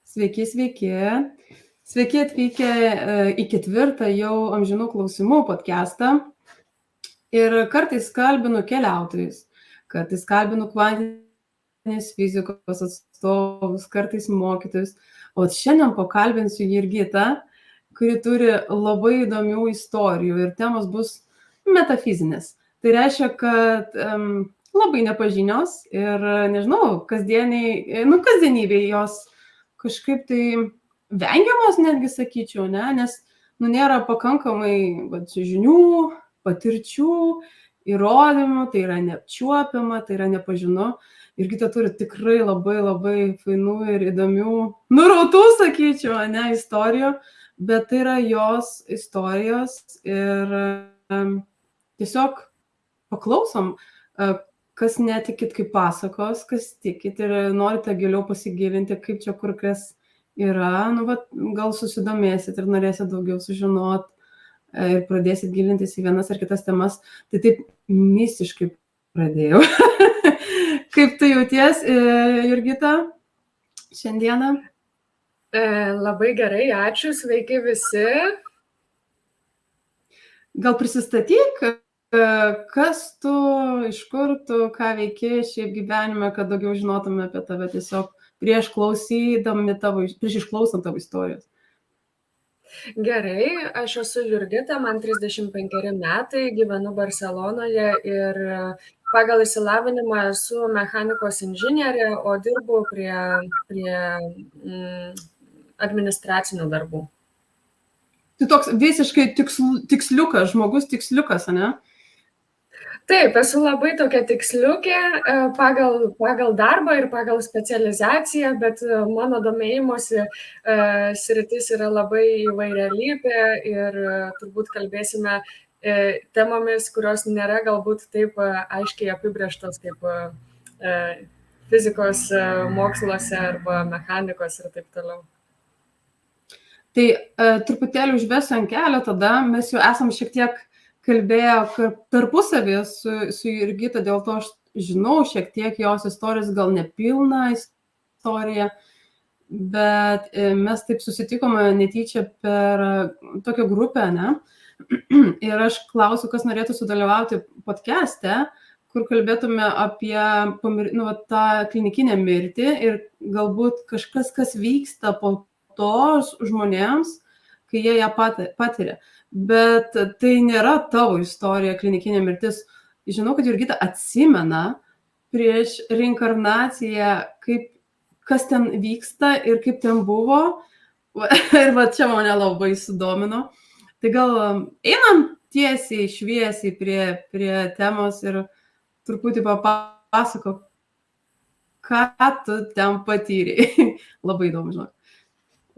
Sveiki, sveiki. Sveiki atvykę į ketvirtą jau amžinų klausimų podcastą. Ir kartais kalbinu keliautojus, kartais kalbinu kvantinės fizikos atstovus, kartais mokytojus. O šiandien pakalbinsiu Jurgitą, kuri turi labai įdomių istorijų ir temos bus metafizinės. Tai reiškia, kad labai nepažinios ir, nežinau, kasdienybėje jos kažkaip tai vengiamos, netgi sakyčiau, nes nėra pakankamai žinių, patirčių, įrodymų, tai yra neapčiuopiama, tai yra nepažinu. Jurgita turi tikrai labai fainų ir įdomių, nurautų, sakyčiau, istorijų, bet tai yra jos istorijos ir tiesiog paklausom, kas netikit, kaip pasakos, kas tikit ir norite giliau pasigilinti, kaip čia kur kas yra, gal susidomėsit ir norėsit daugiau sužinot ir pradėsit gilintis į vienas ar kitas temas. Tai taip mistiškai pradėjau. Kaip tu jauties, Jurgita, šiandieną? Labai gerai, ačiū, sveiki visi. Gal prisistatyk, kas tu, iš kur tu, ką veiki šiaip gyvenime, kad daugiau žinotume apie tave tiesiog prieš išklausant tavo istorijos. Gerai, aš esu Jurgita, man 35 metai, gyvenu Barselonoje ir pagal išsilavinimą esu mechanikos inžinierė, o dirbu prie administracinių darbų. Tu toks visiškai tiksliukas, žmogus tiksliukas, ane? Taip, esu labai tokia tiksliukė pagal darbą ir pagal specializaciją, bet mano domėjimosi sritis yra labai įvairialypė ir turbūt kalbėsime temomis, kurios nėra galbūt taip aiškiai apibrėžtos kaip fizikos moksluose arba mechanikos ir taip toliau. Tai truputėlį užvesiu ant kelio, tada mes jau esam šiek tiek kalbėjo tarpusavį su Jurgita, dėl to aš žinau šiek tiek jos istorijos, gal nepilną istoriją, bet mes taip susitikome netyčia per tokią grupę, ne? Ir aš klausiu, kas norėtų sudalyvauti podcast'e, kur kalbėtume apie tą klinikinę mirtį ir galbūt kažkas, kas vyksta po to žmonėms, kai jie ją patiria. Bet tai nėra tavo istorija, klinikinė mirtis. Žinau, kad Jurgita atsimena prieš reinkarnaciją, kas ten vyksta ir kaip ten buvo. Ir čia mane labai sudomino. Tai gal einam tiesiai, šviesiai prie temos ir truputį papasakok, ką tu ten patyrei. Labai įdomu, žinok.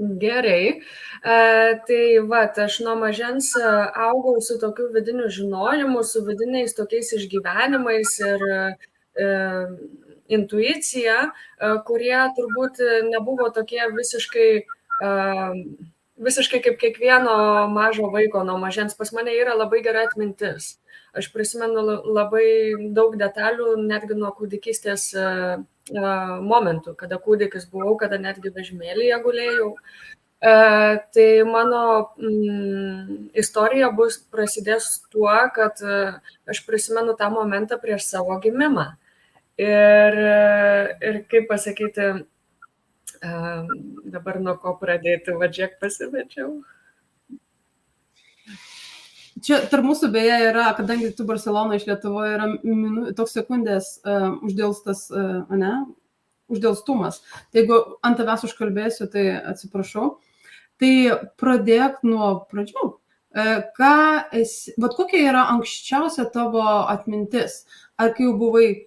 Gerai, tai aš nuo mažens augau su tokiu vidiniu žinojimu, su vidiniais tokiais išgyvenimais ir intuicija, kurie turbūt nebuvo tokie visiškai kaip kiekvieno mažo vaiko nuo mažens. Pas mane yra labai gera atmintis. Aš prisimenu labai daug detalių, netgi nuo kūdikystės momentų, kada kūdikis buvau, kada netgi vežimėlyje gulėjau. Tai mano istorija prasidės tuo, kad aš prisimenu tą momentą prieš savo gimimą. Ir kaip pasakyti, dabar nuo ko pradėti, vadžiek pasimečiau. Čia tarp mūsų beje yra, kadangi tu Barcelona iš Lietuvoje, yra toks sekundės uždėlstumas. Tai jeigu ant tavęs užkalbėsiu, tai atsiprašau. Tai pradėk nuo pradžių. Kokia yra anksčiausia tavo atmintis? Ar kai jau buvai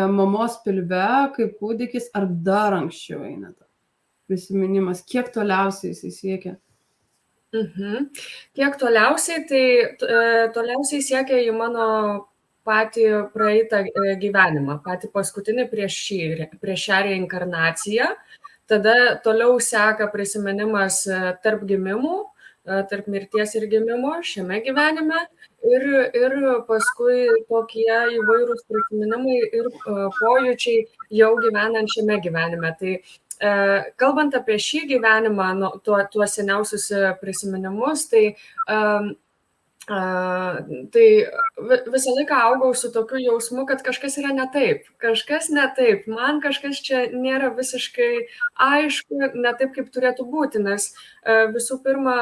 mamos pilve, kaip kūdikis, ar dar anksčiau eina prisiminimas? Kiek toliausiai jis siekia? Kiek toliausiai, tai toliausiai siekia į mano patį praeitą gyvenimą, patį paskutinį prieš šią reinkarnaciją. Tada toliau seka prisiminimas tarp gimimų, tarp mirties ir gimimo šiame gyvenime ir paskui tokie įvairūs prisiminimai ir pojūčiai jau gyvenant šiame gyvenime. Tai Kalbant apie šį gyvenimą, tuos seniausius prisiminimus, tai visą laiką augau su tokiu jausmu, kad kažkas yra ne taip. Kažkas ne taip. Man kažkas čia nėra visiškai aišku, ne taip, kaip turėtų būti, nes visų pirma,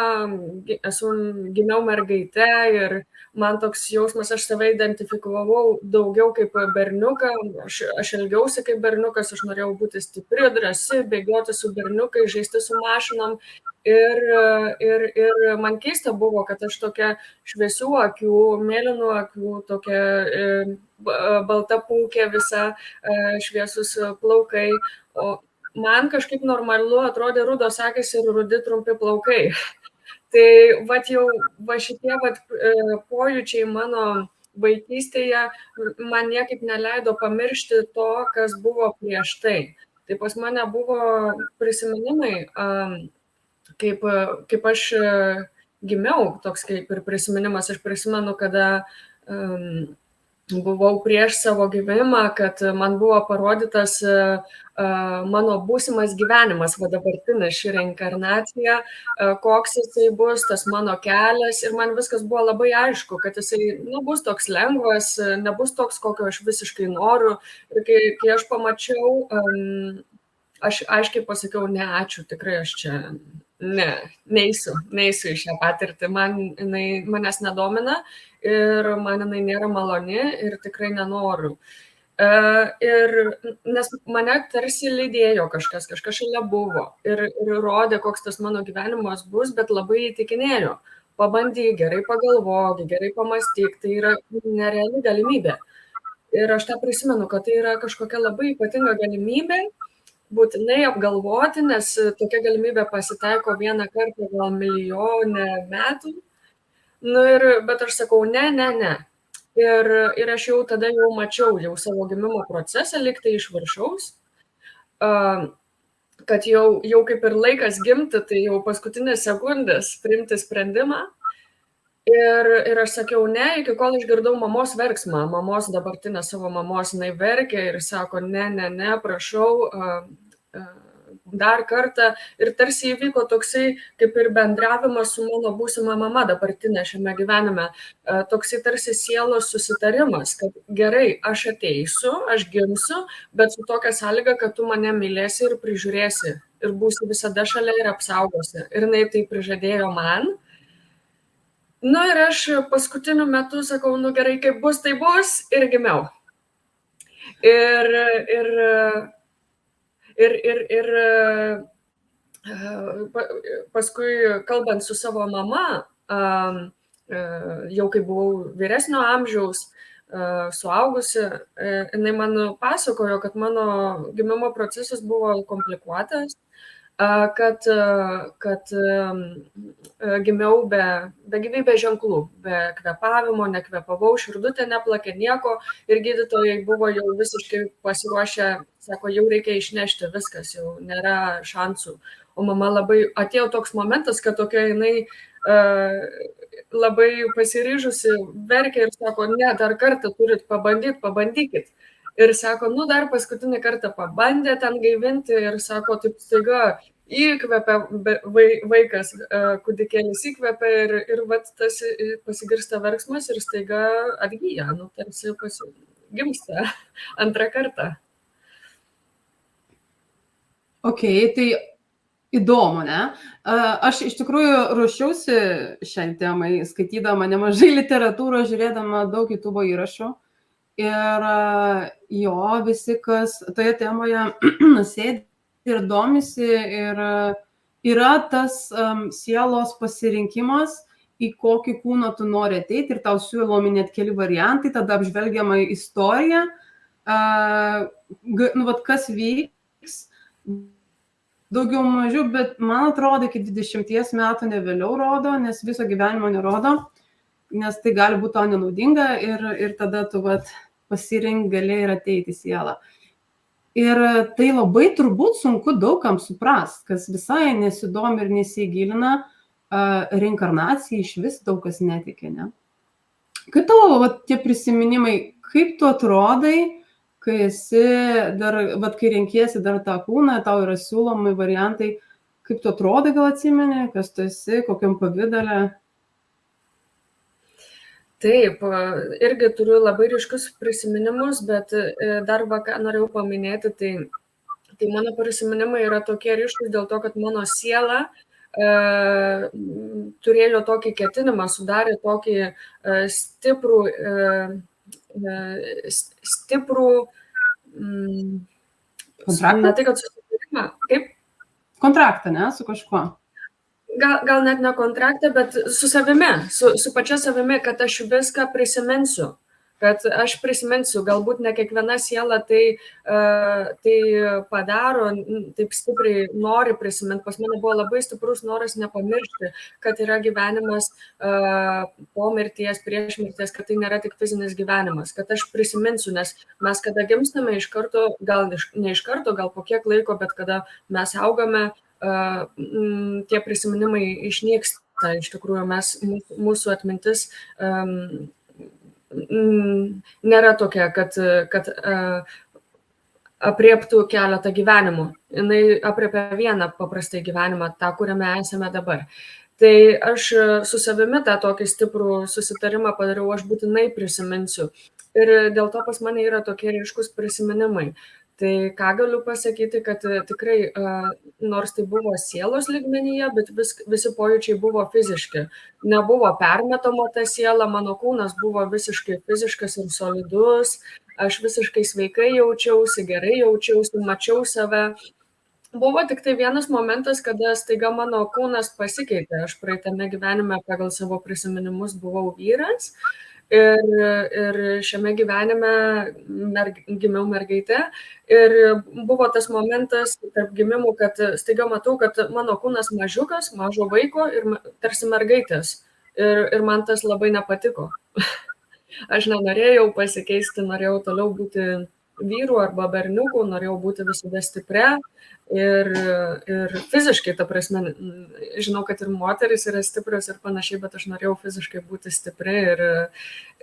gimiau mergaite ir man toks jausmas, aš save identifikavau daugiau kaip berniuką, aš elgiausi kaip berniukas, aš norėjau būti stipri, drąsi, bėgioti su berniukai, žaisti su mašinom. Ir man keista buvo, kad aš tokia šviesių akių, mėlynų akių, tokia balta pūkė, visa šviesus plaukai. O man kažkaip normalu atrodė rudos akys ir rudi trumpi plaukai. Tai šitie pojūčiai mano vaikystėje man niekaip neleido pamiršti to, kas buvo prieš tai. Tai pas mane buvo prisiminimai, kaip aš gimiau, toks kaip ir prisiminimas. Aš prisimenu, kada buvau prieš savo gimimą, kad man buvo parodytas mano būsimas gyvenimas, dabartinis, ši reinkarnacija, koks jisai bus, tas mano kelias. Ir man viskas buvo labai aišku, kad jisai nebus toks lengvas, nebus toks, kokio aš visiškai noriu. Ir kai aš pamačiau, aš aiškiai pasakiau, ne, ačiū, tikrai aš čia neisiu į šią patirtį. Manęs nedomina ir man jinai nėra maloni ir tikrai nenoriu. Nes mane tarsi lydėjo kažkas šalia buvo ir rodė, koks tas mano gyvenimas bus, bet labai įtikinėjo. Pabandyk, gerai pagalvok, gerai pamastyk, tai yra nereali galimybė. Ir aš tą prisimenu, kad tai yra kažkokia labai ypatinga galimybė, būtinai apgalvoti, nes tokia galimybė pasitaiko vieną kartą gal milijonę metų. Bet aš sakau, ne. Ir aš jau tada mačiau savo gimimo procesą, lyg tai iš viršaus, kad jau kaip ir laikas gimti, tai jau paskutinės sekundės priimti sprendimą. Ir aš sakiau ne, iki kol išgirdau mamos verksmą, dabartinę savo mamos, jinai verkė ir sako, ne, prašau, dar kartą. Ir tarsi įvyko toksai kaip ir bendravimas su mano būsima mama dabartinė šiame gyvenime. Toksai tarsi sielos susitarimas, kad gerai, aš ateisiu, aš gimsiu, bet su tokia sąlyga, kad tu mane mylėsi ir prižiūrėsi. Ir būsi visada šalia ir apsaugosi. Ir jinai tai prižadėjo man. Ir aš paskutiniu metu sakau, gerai, kaip bus, tai bus, ir gimiau. Ir paskui, kalbant su savo mama, jau kai buvau vyresnio amžiaus, suaugusi, jinai man pasakojo, kad mano gimimo procesas buvo komplikuotas, kad gimiau be gyvybės ženklų, be kvėpavimo, nekvėpavau, širdutė neplakė, nieko. Ir gydytojai buvo jau visiškai pasiruošę, sako, jau reikia išnešti, viskas, jau nėra šansų. O mama atėjo toks momentas, kad tokia jinai labai pasiryžusi verkė ir sako, ne, dar kartą turit pabandykit. Ir sako, dar paskutinį kartą pabandė ten gaivinti ir sako, taip staiga įkvepia vaikas, kūdikėlis įkvepia ir tas pasigirsta verksmas ir staiga atgyja, tarsi gimsta antrą kartą. Ok, tai įdomu, ne? Aš iš tikrųjų ruošiausi šiai temai, skaitydama nemažai literatūros, žiūrėdama daug YouTube įrašų. Ir visi, kas toje temoje sėdi ir domisi, ir yra tas sielos pasirinkimas, į kokį kūną tu nori ateiti, ir tau siūlomi net keli variantai, tada apžvelgiama istorija, kas vyks, daugiau mažiau, bet man atrodo, iki 20 metų ne vėliau rodo, nes viso gyvenimo nerodo, nes tai gali būti tau nenaudinga ir tada tu pasirink gali ir ateiti sielą. Ir tai labai turbūt sunku daugam suprast, kas visai nesidomi ir nesigilina, reinkarnacija iš vis daug kas netikė, ne? Kaip tavo tie prisiminimai, kaip tu atrodai, kai esi dar, vat, kai renkiesi dar tą kūną, tau yra siūlomi variantai, kaip tu atrodai, gal atsimeni, kas tu esi, kokiam pavydale? Taip, irgi turiu labai ryškius prisiminimus, bet dar ką norėjau paminėti, tai mano prisiminimai yra tokie ryškus dėl to, kad mano siela turėjo tokį ketinimą, sudarė tokį stiprų, Kontraktą? ne tai, kad susitarimą, kaip? Kontraktą, ne, su kažkuo? Gal net ne kontraktą, bet su savimi, su pačia savimi, kad aš viską prisiminsiu. Kad aš prisiminsiu, galbūt ne kiekviena siela tai padaro, taip stipriai nori prisiminti. Pas mane buvo labai stiprus noras nepamiršti, kad yra gyvenimas po mirties, prieš mirties, kad tai nėra tik fizinis gyvenimas, kad aš prisiminsiu, nes mes kada gimstame iš karto, gal ne iš karto, gal po kiek laiko, bet kada mes augame, tie prisiminimai išnyksta. Iš tikrųjų, mūsų atmintis nėra tokia, kad apriektų keletą gyvenimų. Jinai apriepia vieną paprastai gyvenimą, tą, kuriame esame dabar. Tai aš su savimi tą tokį stiprų susitarimą padariau, aš būtinai prisiminsiu. Ir dėl to pas mane yra tokie ryškus prisiminimai. Tai ką galiu pasakyti, kad tikrai, nors tai buvo sielos lygmenyje, bet visi pojūčiai buvo fiziški. Nebuvo permetama ta siela, mano kūnas buvo visiškai fiziškas ir solidus, aš visiškai sveikai jaučiausi, gerai jaučiausi, mačiau save. Buvo tik tai vienas momentas, kada staiga mano kūnas pasikeitė. Aš praeitame gyvenime pagal savo prisiminimus buvau vyras. Ir šiame gyvenime gimiau mergaitė ir buvo tas momentas tarp gimimų, kad staiga matau, kad mano kūnas mažiukas, mažo vaiko ir tarsi mergaitės. Ir man tas labai nepatiko. Aš nenorėjau pasikeisti, norėjau toliau būti vyrų arba berniukų, norėjau būti visada stipria ir fiziškai, ta prasme, žinau, kad ir moteris yra stiprios ir panašiai, bet aš norėjau fiziškai būti stipri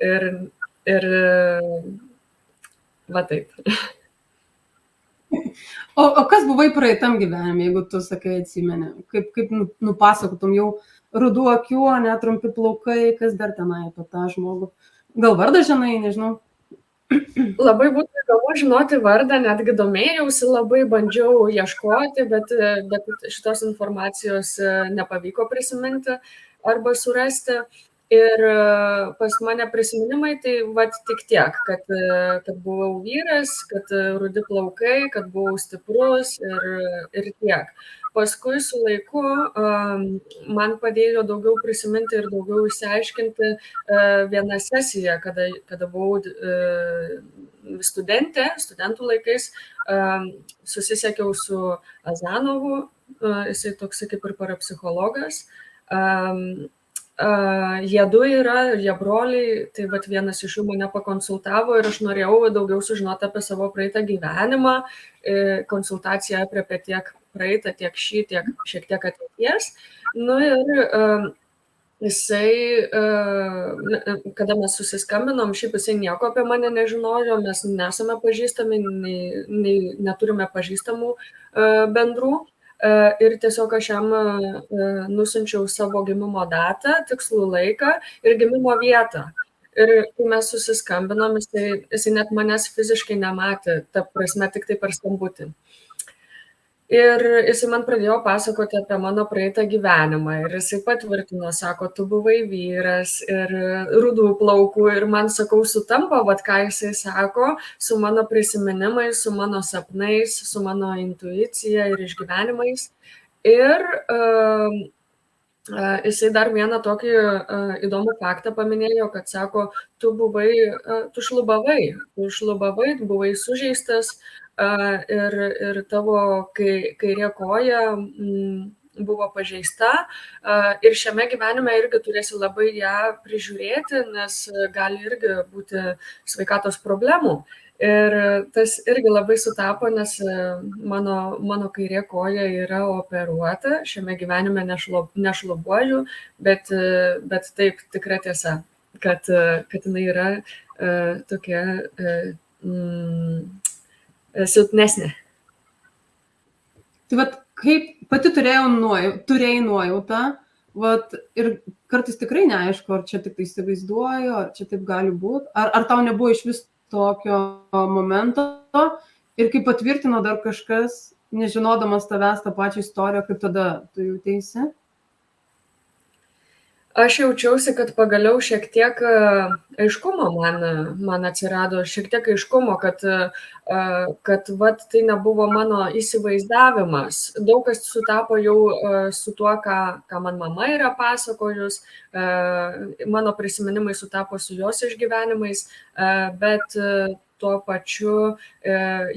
ir va taip. O kas buvai praeitam gyvenime, jeigu tu sakai atsimeni? Kaip nupasakotum, jau rudų akių, netrumpi plaukai, kas dar tenai apie tą žmogų? Gal vardą žinai, nežinau? Labai būtų įdomu žinoti vardą, netgi domėjausi, labai bandžiau ieškoti, bet šitos informacijos nepavyko prisiminti arba surasti. Ir pas mane prisiminimai tai tik tiek, kad buvau vyras, kad rudi plaukai, kad buvau stiprus ir tiek. Paskui su laiku man padėjo daugiau prisiminti ir daugiau išsiaiškinti vieną sesiją, kada buvau studentų laikais, susisiekiau su Azanovu, jisai toksai kaip ir parapsichologas. Jie du yra, jie broliai, tai vienas iš jų mane pakonsultavo ir aš norėjau daugiau sužinoti apie savo praeitą gyvenimą. Konsultacija apriepė tiek praeitą, tiek šį, tiek šiek tiek ateities. Ir jisai, kada mes susiskambinom, šiaip jisai nieko apie mane nežinojo, mes nesame pažįstami, neturime pažįstamų bendrų. Ir tiesiog aš jam nusinčiau savo gimimo datą, tikslų laiką ir gimimo vietą. Ir kai mes susiskambinom, jisai net manęs fiziškai nematė, ta prasme tik tai per skambutį. Ir jisai man pradėjo pasakoti apie mano praeitą gyvenimą ir jisai patvirtino, sako, tu buvai vyras ir rudų plaukų ir man, sakau, sutampa, ką jisai sako, su mano prisiminimais, su mano sapnais, su mano intuicija ir išgyvenimais. Ir jisai dar vieną tokį įdomų faktą paminėjo, kad sako, tu šlubavai, buvai sužeistas, ir tavo kairė koja buvo pažeista ir šiame gyvenime irgi turėsi labai ją prižiūrėti, nes gali irgi būti sveikatos problemų. Ir tas irgi labai sutapo, nes mano kairė koja yra operuota, šiame gyvenime nešlubuoju, bet taip tikra tiesa, kad jinai yra tokia silpnesnė. Tai vat, kaip pati turėjai nuojautą, vat, ir kartais tikrai neaišku, ar čia tik tai įsivaizduoju, ar čia taip gali būti, ar tau nebuvo iš vis tokio momento, ir kaip patvirtino dar kažkas, nežinodamas tavęs tą pačią istoriją, kaip tada tu jauteisi? Aš jaučiausi, kad pagaliau šiek tiek aiškumo man atsirado, šiek tiek aiškumo, kad vat, tai nebuvo mano įsivaizdavimas. Daug kas sutapo jau su tuo, ką man mama yra pasakojus, mano prisiminimai sutapo su jos išgyvenimais, bet tuo pačiu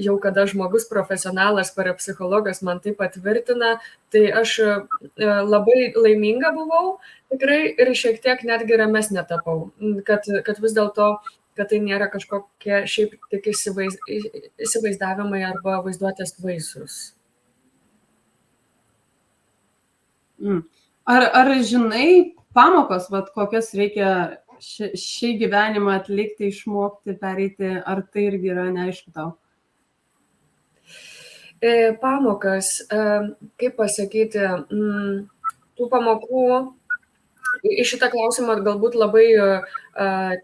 jau kada žmogus profesionalas, parapsichologas man tai patvirtina, tai aš labai laiminga buvau tikrai ir šiek tiek netgi ramesnė tapau, kad vis dėlto, kad tai nėra kažkokie šiaip tik įsivaizdavimai arba vaizduotės vaisius. Ar žinai pamokos, vat, kokias reikia šį gyvenimą atlikti, išmokti, pereiti, ar tai irgi yra neaišku tau? Pamokas, kaip pasakyti, tų pamokų, į šitą klausimą galbūt labai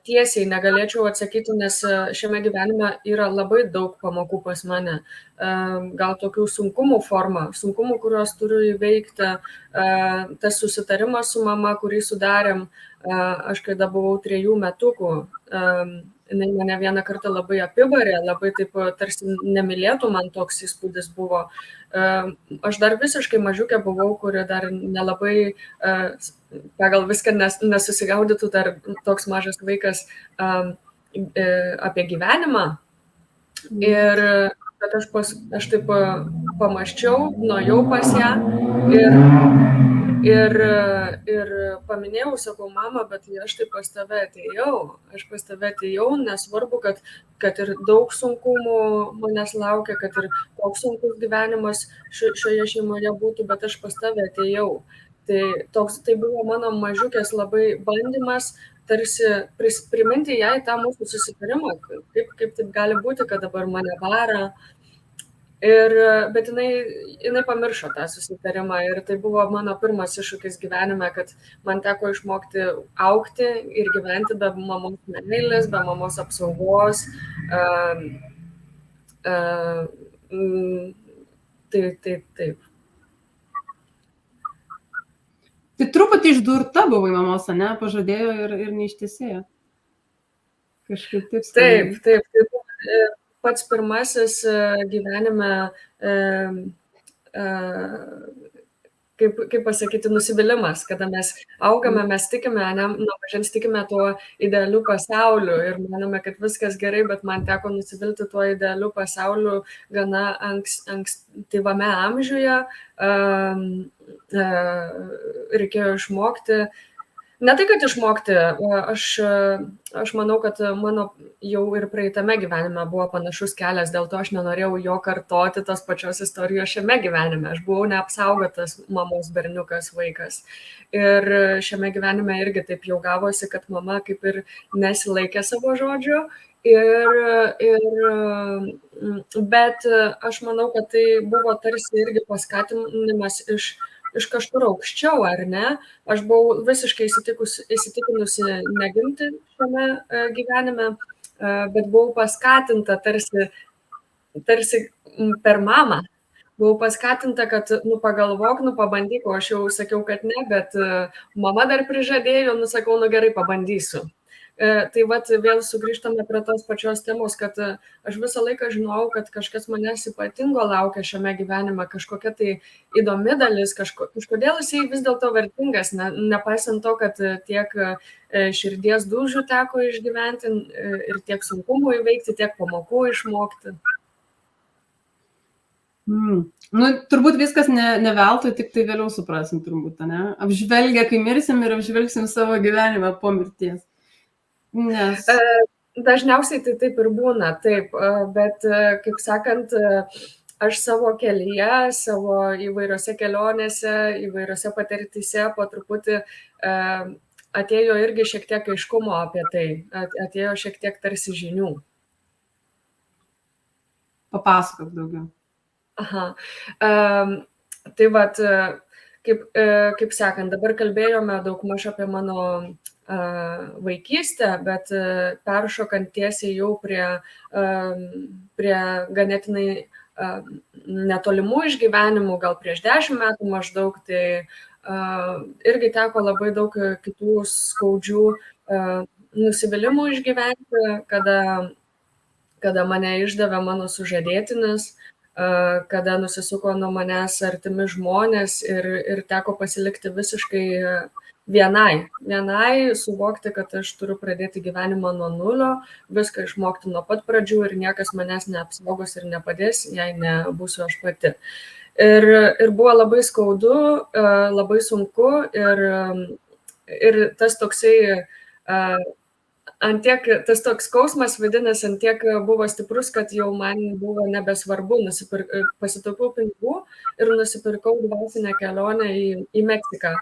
tiesiai negalėčiau atsakyti, nes šiame gyvenime yra labai daug pamokų pas mane. Gal tokių sunkumų forma, sunkumų, kuriuos turiu įveikti, tas susitarimas su mama, kurį sudarėm, aš kada buvau 3 metukų, jinai mane vieną kartą labai apibarė, labai taip tarsi nemylėtų, man toks įspūdis buvo. Aš dar visiškai mažiukė buvau, kuri dar nelabai pagal viską nesusigaudytų, dar toks mažas vaikas apie gyvenimą. Ir aš taip pamaščiau, nuėjau pas ją ir paminėjau, sakau, mama, bet aš tai pas tave atėjau, nesvarbu, kad ir daug sunkumų manęs laukia, kad ir koks sunkus gyvenimas šioje šeimoje būtų, bet aš pas tave atėjau. Tai buvo mano mažiukės labai bandymas tarsi priminti jai tą mūsų susitarimą, kaip taip gali būti, kad dabar mane vara. Bet jinai pamiršo tą susitarimą ir tai buvo mano pirmas iššūkis gyvenime, kad man teko išmokti augti ir gyventi be mamos meilės, be mamos apsaugos. Taip. Tai truputį išdurta buvai mamos, ne? Pažadėjo ir neištesėjo. Kažkaip taip skamba. Taip. Pats pirmasis gyvenime, kaip pasakyti, nusivylimas, kada mes augame, mes tikime, nuo mažens tikime tuo idealiu pasauliu ir manome, kad viskas gerai, bet man teko nusivilti tuo idealiu pasauliu gana ankstyvame amžiuje. Reikėjo išmokti. Ne tai, kad išmokti, aš manau, kad mano jau ir praeitame gyvenime buvo panašus kelias, dėl to aš nenorėjau jo kartoti tos pačios istorijos šiame gyvenime. Aš buvau neapsaugotas mamos berniukas vaikas. Ir šiame gyvenime irgi taip jau gavosi, kad mama kaip ir nesilaikė savo žodžių. Bet aš manau, kad tai buvo tarsi irgi paskatinimas iš kažkur aukščiau, ar ne? Aš buvau visiškai įsitikinusi negimti šiame gyvenime, bet buvau paskatinta tarsi per mamą. Buvau paskatinta, kad pagalvok, pabandyk, o aš jau sakiau, kad ne, bet mama dar prižadėjo, sakau, gerai, pabandysiu. Tai vat vėl sugrįžtame prie tos pačios temos, kad aš visą laiką žinojau, kad kažkas manęs ypatingo laukia šiame gyvenime, kažkokia tai įdomi dalis, kažkodėl jisai vis dėlto vertingas, nepaisant to, kad tiek širdies dūžių teko išgyventi ir tiek sunkumų įveikti, tiek pamokų išmokti. Turbūt viskas ne veltui, tik tai vėliau suprasim turbūt, ne? Apžvelgia, kai mirsim ir apžvelgsim savo gyvenimą po mirties. Nes... Dažniausiai tai taip ir būna, taip, bet, kaip sakant, aš savo kelyje, savo įvairiose kelionėse, įvairiose patirtyse po truputį atėjo irgi šiek tiek aiškumo apie tai, atėjo šiek tiek tarsi žinių. Papasakok daugiau. Aha. Tai vat, kaip sakant, dabar kalbėjome daugmaž apie mano vaikystę, bet peršokant tiesiai jau prie ganėtinai netolimų išgyvenimų, gal prieš 10 metų maždaug, tai irgi teko labai daug kitų skaudžių nusivylimų išgyventi, kada mane išdavė mano sužadėtinis, kada nusisuko nuo manęs artimi žmonės ir teko pasilikti visiškai vienai, suvokti, kad aš turiu pradėti gyvenimą nuo nulio, viską išmokti nuo pat pradžių ir niekas manęs neapsaugos ir nepadės, jei nebūsiu aš pati. Ir buvo labai skaudu, labai sunku ir tas toksai antiek, tas toks skausmas vidinis antiek buvo stiprus, kad jau man buvo nebesvarbu, pasitaupiau pinigų ir nusipirkau dvasinę kelionę į Meksiką.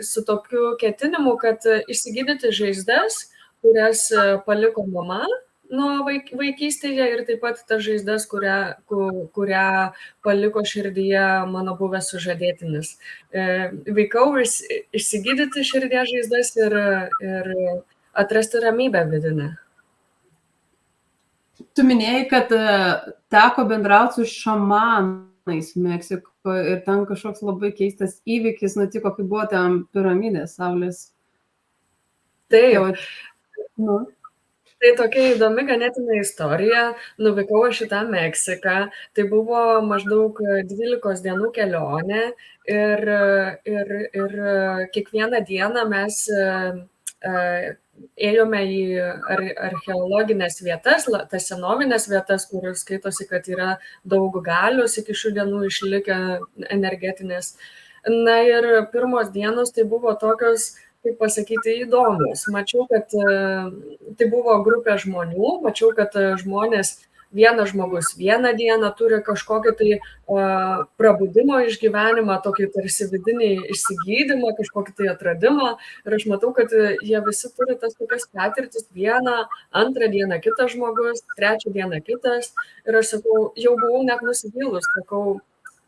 Su tokiu ketinimu, kad išsigydyti žaizdas, kurias paliko mama nuo vaikystėje ir taip pat tas žaizdas, kurią paliko širdyje mano buvęs sužadėtinis. Vykau išsigydyti širdies žaizdas ir atrasti ramybę vidinę. Tu minėjai, kad teko bendrauti su šamanais Meksikoje ir ten kažkoks labai keistas įvykis nutiko, kai buvo ten piramidė Saulės. Taip. Tai tokia įdomi ganėtinė istorija. Nuvykau aš į tą Meksiką. Tai buvo maždaug 12 dienų kelionė ir kiekvieną dieną mes ėjome į archeologinės vietas, tas senovinės vietas, kur skaitosi, kad yra daug galios iki šių dienų išlikę energetinės. Na ir pirmos dienos tai buvo tokios, kaip pasakyti, įdomios. Mačiau, kad tai buvo grupė žmonių, mačiau, kad vienas žmogus vieną dieną turi kažkokį tai prabudimo išgyvenimą, tokį tarsi vidinį išsigydymą, kažkokį tai atradimą. Ir aš matau, kad jie visi turi tas tokias patirtis, vieną, antrą dieną kitas žmogus, trečią dieną kitas. Ir aš sakau, jau buvau net nusivylus,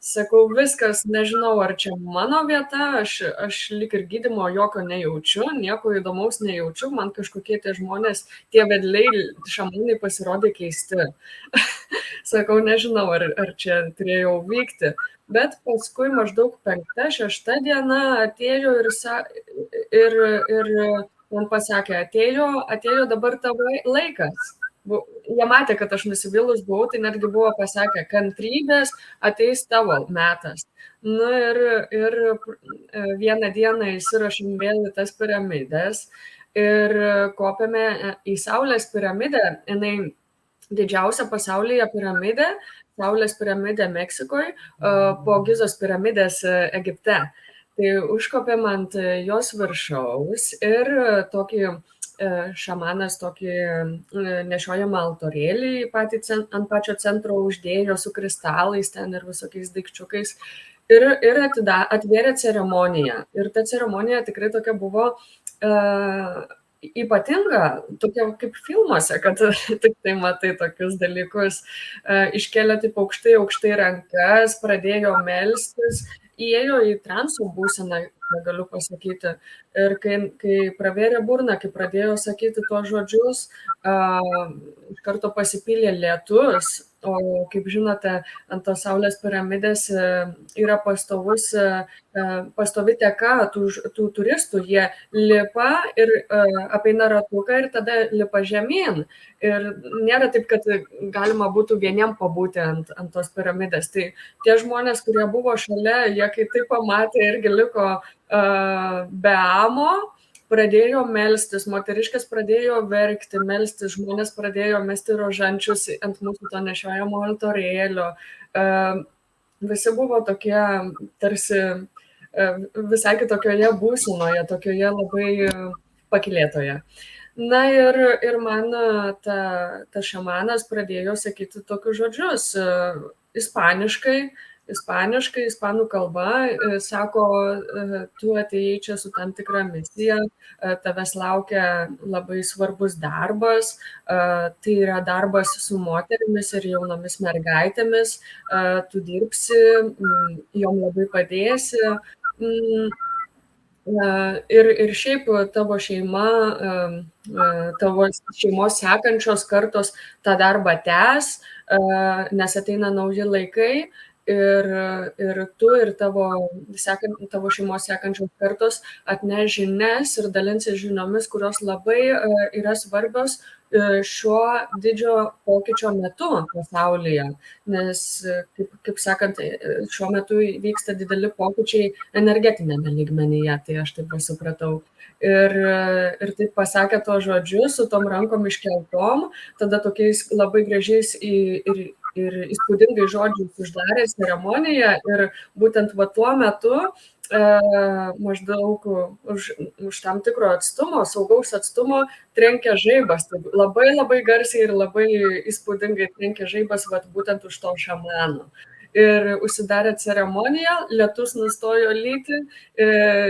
sakau, viskas, nežinau, ar čia mano vieta, aš lyg ir gydymo jokio nejaučiu, nieko įdomaus nejaučiu, man kažkokie tie žmonės, tie vedliai, šamanai pasirodė keisti. Sakau, nežinau, ar čia turėjau vykti. Bet paskui maždaug 5-6 diena atėjo ir man pasakė, atėjo dabar tavo laikas. Jie matė, kad aš nusivylus buvau, tai netgi buvo pasakę, kantrybės ateis tavo metas. Nu ir vieną dieną įsirašėm vėl į tas piramidės ir kopėme į Saulės piramidę. Jinai didžiausia pasaulyje piramidė, Saulės piramidė Meksikoje, po Gizos piramidės Egipte. Tai užkopėm ant jos viršaus ir tokį šamanas tokį nešiojamą altorėlį ant pačio centro uždėjo su kristalais ten ir visokiais daikčiukais ir atvėrė ceremoniją. Ir ta ceremonija tikrai tokia buvo ypatinga, tokia kaip filmuose, kad tik tai matai tokius dalykus. Iškėlė taip aukštai rankas, pradėjo melstis, įėjo į transo būseną, negaliu pasakyti. Ir kai pravėrė burną, kai pradėjo sakyti tuos žodžius, iš karto pasipylė lietus, o kaip žinote, ant tos Saulės piramidės yra pastovi teka tų turistų, jie lipa ir apeina ratuką ir tada lipa žemyn. Ir nėra taip, kad galima būtų vieniem pabūti ant tos piramidės. Tai tie žmonės, kurie buvo šalia, jie kai tai pamatė irgi liko be amo, pradėjo melstis, moteriškės pradėjo verkti, melstis, žmonės pradėjo mesti rožančius ant mūsų to nešiojamo altorėlio. Visi buvo tokie tarsi visai kitokioje būsenoje, tokioje labai pakylėtoje. Na ir man ta šamanas pradėjo sakyti tokius žodžius ispaniškai ispaniškai, ispanų kalba, sako, tu atėjai čia su tam tikra misija, tavęs laukia labai svarbus darbas, tai yra darbas su moterimis ir jaunomis mergaitėmis, tu dirbsi, jom labai padėsi. Ir šiaip tavo šeima, tavo šeimos sekančios kartos tą darbą tęs, nes ateina nauji laikai ir tu ir tavo šeimos sekančios kartos atneš žinias ir dalinsis žiniomis, kurios labai yra svarbios šiuo didžio pokyčio metu pasaulyje, nes, kaip sakant, šiuo metu vyksta dideli pokyčiai energetinėme lygmenyje, tai aš taip supratau. Ir taip pasakė to žodžius su tom rankom iškeltom, tada tokiais labai gražiais ir įspūdingai žodžiais uždarė ceremoniją ir būtent va tuo metu maždaug už tam tikro atstumo, saugaus atstumo trenkia žaibas. Tai labai labai garsiai ir labai įspūdingai trenkia žaibas vat būtent už to šamano. Ir užsidarė ceremonija, lietus nustojo lyti,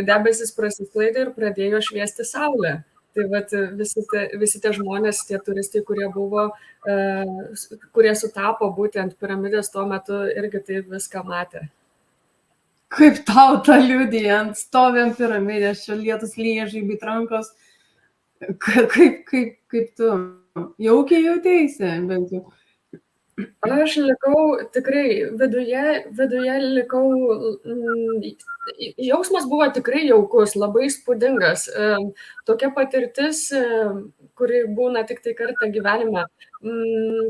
debesis prasisklaidė ir pradėjo šviesti saulę. Tai vat visi tie žmonės, tie turistai, kurie buvo, kurie sutapo būtent piramidės tuo metu, irgi taip viską matė. Kaip tau tą liudijant, stovėm piramidės, čia lietus lyja, žaibit rankos, kaip tu jaukiai jautėsi, bent jau? Aš likau tikrai viduje likau, jausmas buvo tikrai jaukus, labai įspūdingas. Tokia patirtis, kuri būna tik tai kartą gyvenime.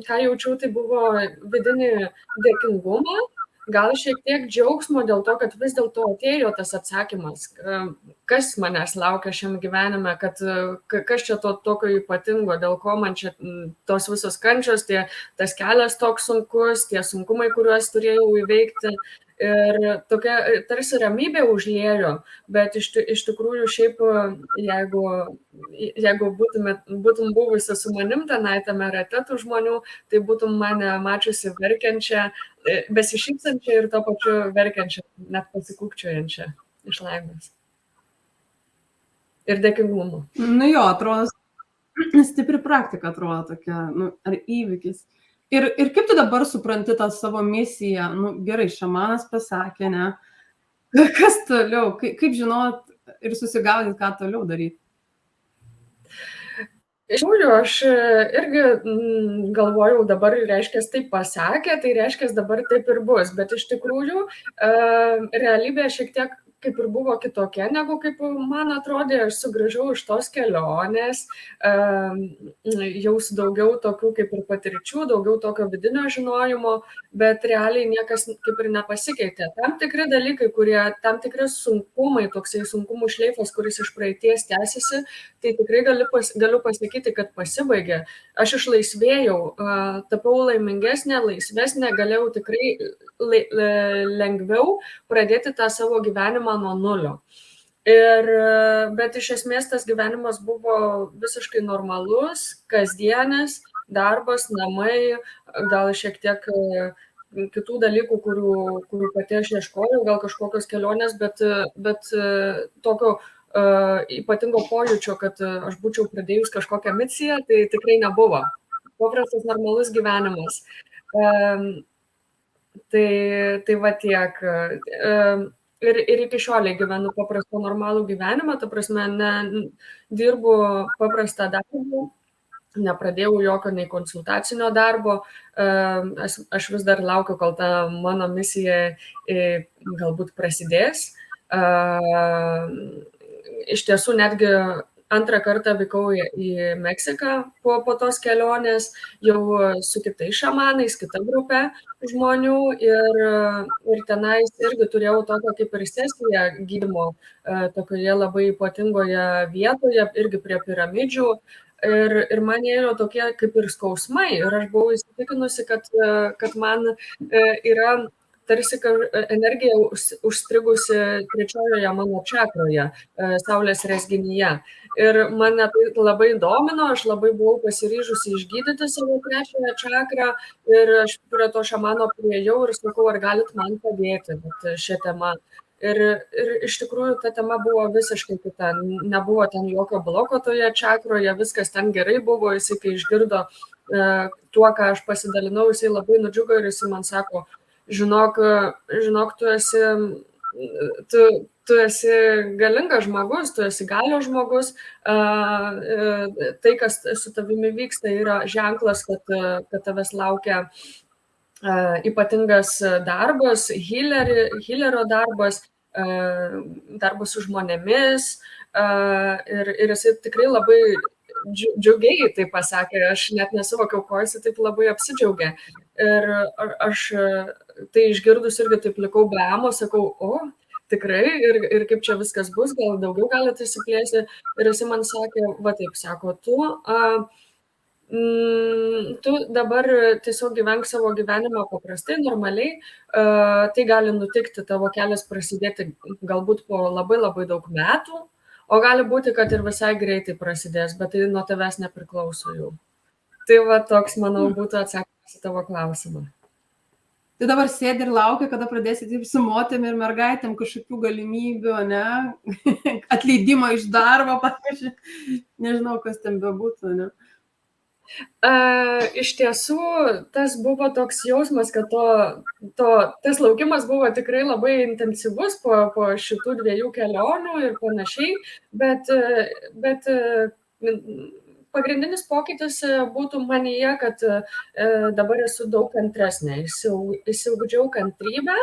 Ką jaučiau, tai buvo vidinį dėkingumą, gal šiek tiek džiaugsmo dėl to, kad vis dėlto atėjo tas atsakymas, kas manęs laukia šiam gyvenime, kad kas čia to tokio ypatingo, dėl ko man čia tos visos kančios, tas kelias toks sunkus, tie sunkumai, kuriuos turėjau įveikti. Ir tokia tarsi ramybė užliejo, bet iš tikrųjų šiaip, jeigu būtum buvusi su manim tenai tame rate tų žmonių, tai būtum mane mačiusi verkiančią, besišypsančią ir to pačiu verkiančią, net pasikūkčiojančią iš laimės. Ir dėkingumo. Nu jo, atrodo, stipri praktika atrodo tokia, ar įvykis. Ir kaip tu dabar supranti tą savo misiją? Gerai, šamanas pasakė, ne? Kas toliau? Kaip žinot ir susigaudyti, ką toliau daryti? Iš tikrųjų, aš irgi galvojau, dabar reiškia taip pasakė, tai reiškia dabar taip ir bus. Bet iš tikrųjų, realybė šiek tiek kaip ir buvo kitokia, negu kaip man atrodė, aš sugrįžau iš tos kelionės, jau su daugiau tokių kaip ir patirčių, daugiau tokio vidinio žinojimo, bet realiai niekas kaip ir nepasikeitė. Tam tikri dalykai, tam tikri sunkumai, toksai sunkumų šleifas, kuris iš praeities tęsiasi, tai tikrai galiu pasakyti, kad pasibaigė. Aš išlaisvėjau, tapau laimingesnė, laisvesnė, galėjau tikrai lengviau pradėti tą savo gyvenimą nuo nulio. Bet iš esmės tas gyvenimas buvo visiškai normalus, kasdienis, darbas, namai, gal šiek tiek kitų dalykų, kurių pati aš ieškojau, gal kažkokios kelionės, bet tokio ypatingo pojūčio, kad aš būčiau pradėjus kažkokią misiją, tai tikrai nebuvo. Paprastas normalus gyvenimas. Tai va tiek. Ir iki šioliai gyvenu paprastą normalų gyvenimą, ta prasme, dirbu paprastą darbą, nepradėjau jokio nei konsultacinio darbo, aš vis dar laukiu, kol ta mano misija galbūt prasidės. Iš tiesų, netgi antrą kartą vykau į Meksiką po tos kelionės, jau su kitais šamanais, kita grupė žmonių ir tenais irgi turėjau tokią kaip ir sesiją gydymo tokioje labai ypatingoje vietoje, irgi prie piramidžių. Ir man ėjo tokie kaip ir skausmai ir aš buvau įsitikinusi, kad man yra tarsi energija užstrigusi trečiojoje mano čakroje, saulės rezginyje. Ir mane tai labai domino, aš labai buvau pasiryžusi išgydyti savo trečiąją čakrą ir aš prie to šamano priėjau ir sakau, ar galit man padėti šią temą. Ir iš tikrųjų ta tema buvo visiškai kita, nebuvo ten jokio bloko toje čakroje, viskas ten gerai buvo, jisai kai išgirdo tuo, ką aš pasidalinau, jisai labai nudžiugo ir jisai man sako, žinok, tu esi galingas žmogus, tu esi galios žmogus, tai, kas su tavimi vyksta, yra ženklas, kad tavęs laukia ypatingas darbas, healerio darbas, darbas su žmonėmis ir jisai tikrai labai džiugiai tai pasakė, aš net nesuvokiau, ko jisai taip labai apsidžiaugė. Ir aš tai išgirdus irgi taip likau be amo, sakau, tikrai, ir kaip čia viskas bus, gal daugiau galite įsiplėsti. Ir jisai man sakė, va taip sako, tu dabar tiesiog gyvenk savo gyvenimą paprastai, normaliai, tai gali nutikti, tavo kelias prasidėti galbūt po labai labai daug metų, o gali būti, kad ir visai greitai prasidės, bet tai nuo tavęs nepriklauso jau. Tai va toks, manau, būtų atsakymas į tavo klausimą. Tai dabar sėdi ir laukia, kada pradėsi dirbti su moterim ir mergaitėm kažkokių galimybių, ne? Atleidimo iš darbo, pavyzdžiui, nežinau, kas ten bebūtų, ne? Iš tiesų, tas buvo toks jausmas, kad tas laukimas buvo tikrai labai intensyvus po šitų 2 kelionių ir panašiai, bet pagrindinis pokytis būtų manyje, kad dabar esu daug kantresnė, išsiugdžiau kantrybę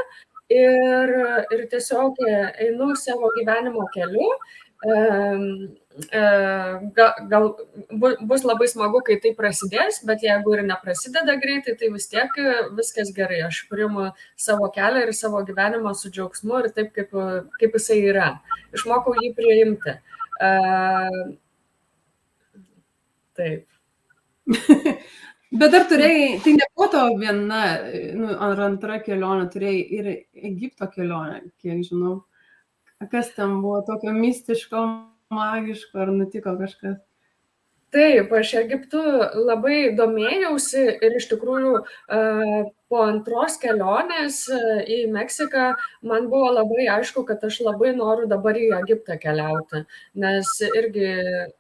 ir tiesiog einu savo gyvenimo keliu. Gal bus labai smagu, kai tai prasidės, bet jeigu ir neprasideda greitai, tai vis tiek viskas gerai. Aš priimu savo kelią ir savo gyvenimą su džiaugsmu ir taip, kaip jisai yra. Išmokau jį priimti. Taip. Bet dar turėjai, tai nebuvo tavo viena ar antra kelionė, turėjai ir Egipto kelionę, kiek žinau. Kas ten buvo tokio mistiško, magiško, ar nutiko kažkas? Taip, aš Egiptu labai domėjausi ir iš tikrųjų po antros kelionės į Meksiką man buvo labai aišku, kad aš labai noriu dabar į Egiptą keliauti, nes irgi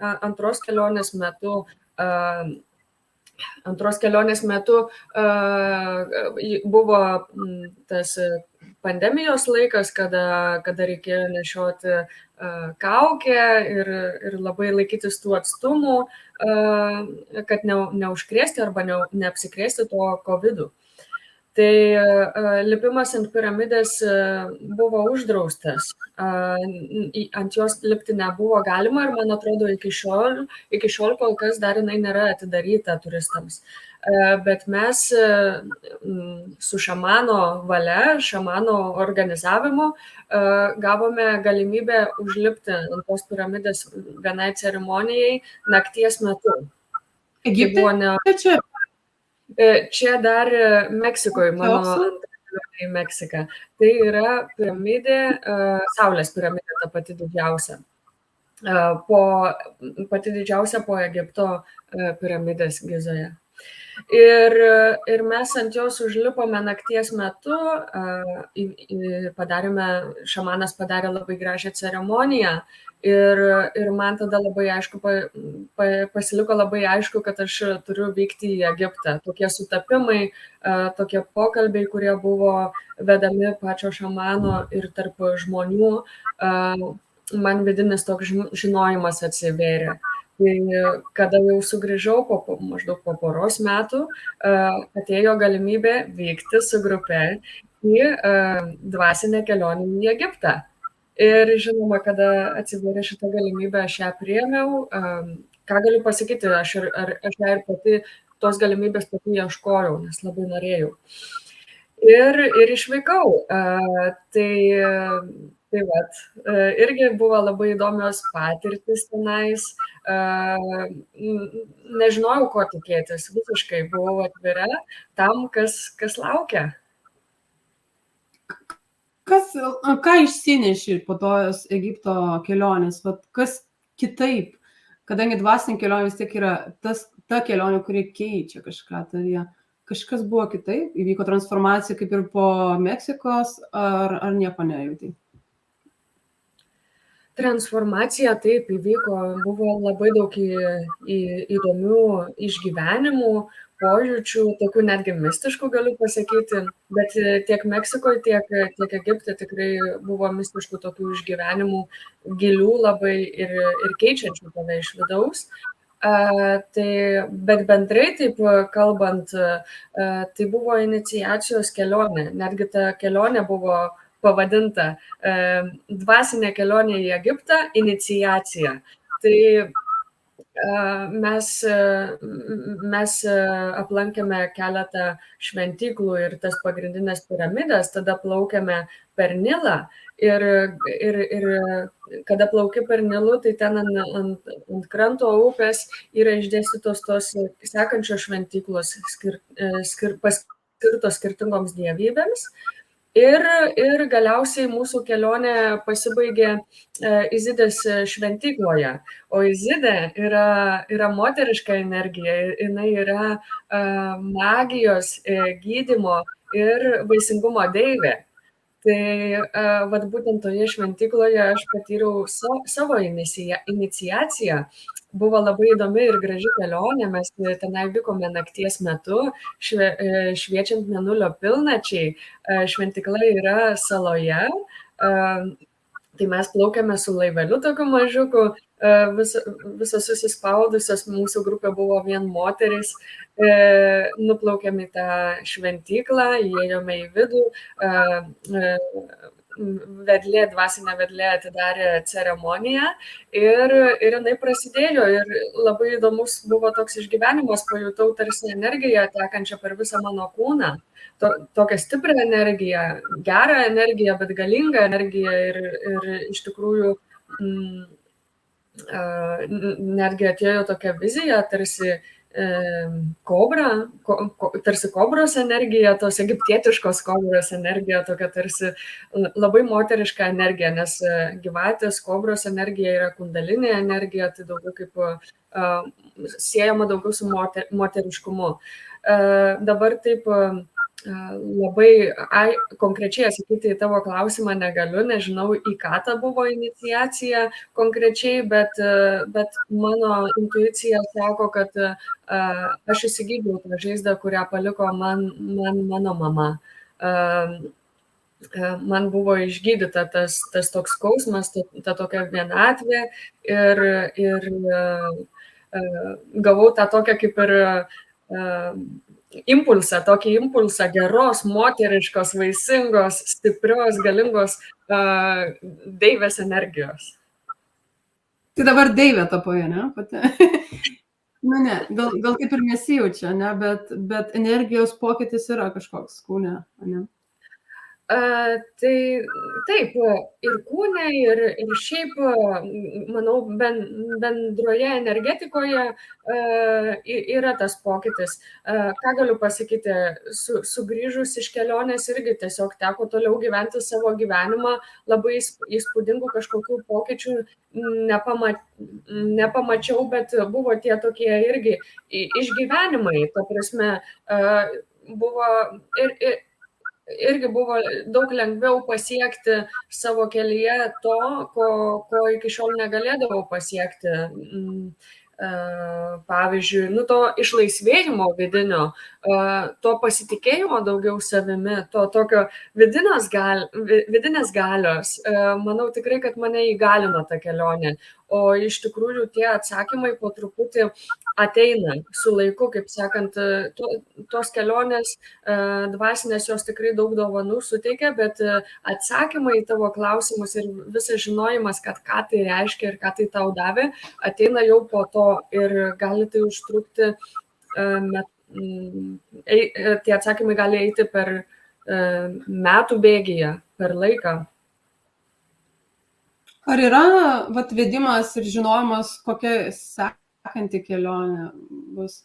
antros kelionės metu buvo tas pandemijos laikas, kada reikėjo nešioti kaukę ir labai laikytis tų atstumų, kad neužkrėsti arba neapsikrėsti to COVID-u. Tai lipimas ant piramidės buvo uždraustas, ant jos lipti nebuvo galima ir man atrodo iki šiol kol kas dar jinai nėra atidaryta turistams. Bet mes su šamano valia, šamano organizavimu gavome galimybę užlipti ant tos piramidės vienai ceremonijai nakties metu. Egipte? Čia dar Meksikoje, mano antra kelionė į Meksiką. Tai yra piramidė, Saulės piramidė, ta pati didžiausia. Pati didžiausia po Egipto piramidės Gizoje. Ir mes ant jos užlipome nakties metu, šamanas padarė labai gražią ceremoniją ir man tada labai aišku, pasiliko labai aišku, kad aš turiu vykti į Egiptą. Tokie sutapimai, tokie pokalbiai, kurie buvo vedami pačio šamano ir tarp žmonių, man vidinis toks žinojimas atsivėrė. Tai kada jau sugrįžau maždaug po poros metų, atėjo galimybė vykti su grupe į dvasinę kelionę į Egiptą. Ir žinoma, kada atsivėrė šitą galimybę, aš ją priėmiau. Ką galiu pasakyti, aš ją ir pati tos galimybės pati ieškojau, nes labai norėjau. Ir išvykau. Tai vat, irgi buvo labai įdomios patirtis tenais, nežinojau, ko tikėtis, visiškai buvau atvira tam, kas laukia. ką išsineši po tos Egipto kelionės, vat, kas kitaip, kadangi dvasinė kelionė vis tiek yra ta kelionė, kuri keičia kažką tavyje. Kažkas buvo kitaip, įvyko transformacija kaip ir po Meksikos, ar nieko nejautai? Transformacija taip įvyko, buvo labai daug įdomių išgyvenimų, pojūčių, tokių netgi mistiškų galiu pasakyti, bet tiek Meksikoje, tiek Egipte tikrai buvo mistiškų tokių išgyvenimų, gilių labai ir keičiančių tave iš vidaus. Bet bendrai taip kalbant, tai buvo iniciacijos kelionė, netgi ta kelionė buvo pavadinta dvasinė kelionė į Egiptą iniciacija. Tai mes aplankėme keletą šventyklų ir tas pagrindinės piramidas, tada plaukėme per Nilą ir kada plauki per Nilu, tai ten ant kranto upės yra išdėstytos tos sekančios šventyklos paskirtos skirtingoms dievybėms. Ir galiausiai mūsų kelionė pasibaigė Izidės šventykloje. O Izidė yra moteriška energija, jinai yra magijos, gydymo ir vaisingumo deivė. Tai vat būtent toje šventykloje aš patyriau savo iniciaciją. Buvo labai įdomi ir graži kelionė, mes tenai vykome nakties metu, šviečiant mėnulio pilnačiai, šventykla yra saloje, tai mes plaukėme su laiveliu tokiu mažiuku, visos susispaudusios, mūsų grupė buvo vien moteris, nuplaukėme į tą šventyklą, įėjome į vidų, dvasinė vedlė atidarė ceremoniją ir jinai prasidėjo ir labai įdomus buvo toks išgyvenimas, pajutau tarsi energiją tekančią per visą mano kūną, tokią stiprią energiją, gerą energiją, bet galingą energiją ir iš tikrųjų netgi atėjo tokia vizija, tarsi tarsi kobros energija, tos egiptietiškos kobros energija, tokia tarsi labai moteriška energija, nes gyvatės kobros energija yra kundalinė energija, tai daugiau kaip siejama daugiau su moteriškumu. Dabar taip labai konkrečiai atsakyti į tavo klausimą negaliu, nežinau, į ką ta buvo iniciacija konkrečiai, bet mano intuicija sako, kad aš įsigydžiau tą žaizdą, kurią paliko man mano mama. Man buvo išgydyta tas toks skausmas, ta tokia vienatvė ir gavau tą tokią kaip ir tokį impulsą geros, moteriškos, vaisingos, stiprios, galingos deivės energijos. Tai dabar deivė tapoje, ne? Nu ne, gal taip ir nesijaučia, ne? Bet energijos pokytis yra kažkoks kūne, ne? Tai taip, ir kūne, ir šiaip, manau, bendroje energetikoje yra tas pokytis. Ką galiu pasakyti, sugrįžus iš kelionės irgi tiesiog teko toliau gyventi savo gyvenimą, labai įspūdingų kažkokių pokyčių nepamačiau, bet buvo tie tokie irgi išgyvenimai, ta prasme, buvo irgi buvo daug lengviau pasiekti savo kelyje to, ko iki šiol negalėdavau pasiekti. Pavyzdžiui, to išlaisvėjimo vidinio, to pasitikėjimo daugiau savimi, to tokio vidinės galios. Manau tikrai, kad mane įgalino ta kelionė. O iš tikrųjų tie atsakymai po truputį ateina su laiku, kaip sakant, tos kelionės dvasinės jos tikrai daug dovanų suteikia, bet atsakymai į tavo klausimus ir visas žinojimas, kad ką tai reiškia ir ką tai tau davė, ateina jau po to ir gali tai užtrukti, tie atsakymai gali eiti per metų bėgyje, per laiką. Ar yra vedimas ir žinojimas, kokia sekanti kelionė bus?